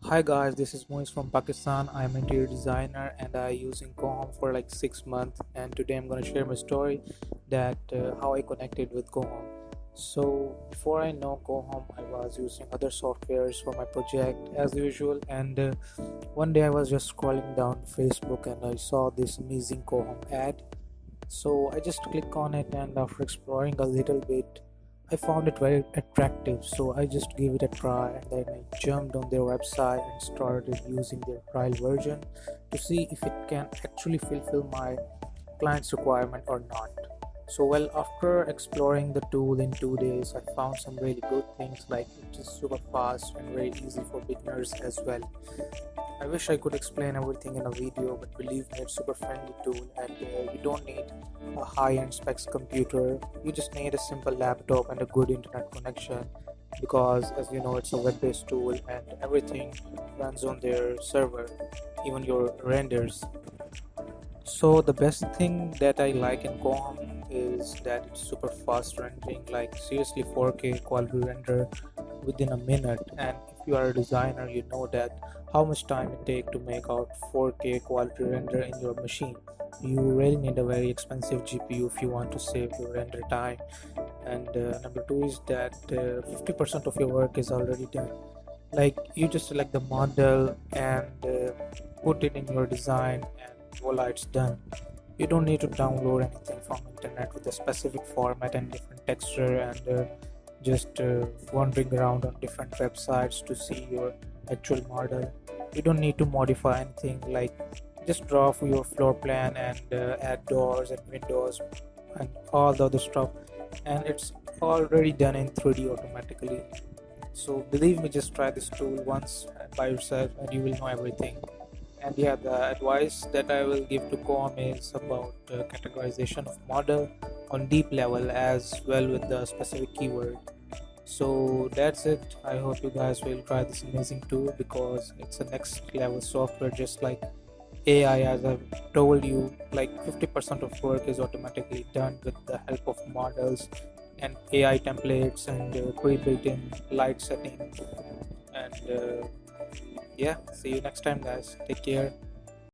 Hi guys, this is Moiz from Pakistan. I'm an interior designer and I using Coohom for like 6 months. And today I'm gonna share my story that how I connected with Coohom. So before I know Coohom, I was using other softwares for my project as usual. And one day I was just scrolling down Facebook and I saw this amazing Coohom ad. So I just click on it, and after exploring a little bit, I found it very attractive. So I just gave it a try, and then I jumped on their website and started using their trial version to see if it can actually fulfill my client's requirement or not. So, well, after exploring the tool in 2 days, I found some really good things like it is super fast and very easy for beginners as well. I wish I could explain everything in a video, but believe me, it's super friendly tool, and you don't need a high-end specs computer. You just need a simple laptop and a good internet connection, because as you know, it's a web-based tool and everything runs on their server, even your renders. So the best thing that I like in Coohom is that it's super fast rendering, like seriously 4K quality render within a minute. And if you are a designer, you know that how much time it take to make out 4K quality render in your machine. You really need a very expensive GPU if you want to save your render time. And number two is that 50% of your work is already done. Like you just select the model and put it in your design, and voila, it's done. You don't need to download anything from internet with a specific format and different texture, and just wandering around on different websites to see your actual model. You don't need to modify anything, like just draw for your floor plan and add doors and windows and all the other stuff, and it's already done in 3D automatically. So believe me, just try this tool once by yourself and you will know everything. And yeah, the advice that I will give to Com is about categorization of model on deep level as well with the specific keyword. So that's it. I hope you guys will try this amazing tool because it's a next level software, just like AI. As I've told you, like 50% of work is automatically done with the help of models and AI templates and pre-built in light setting. And yeah, see you next time guys, take care.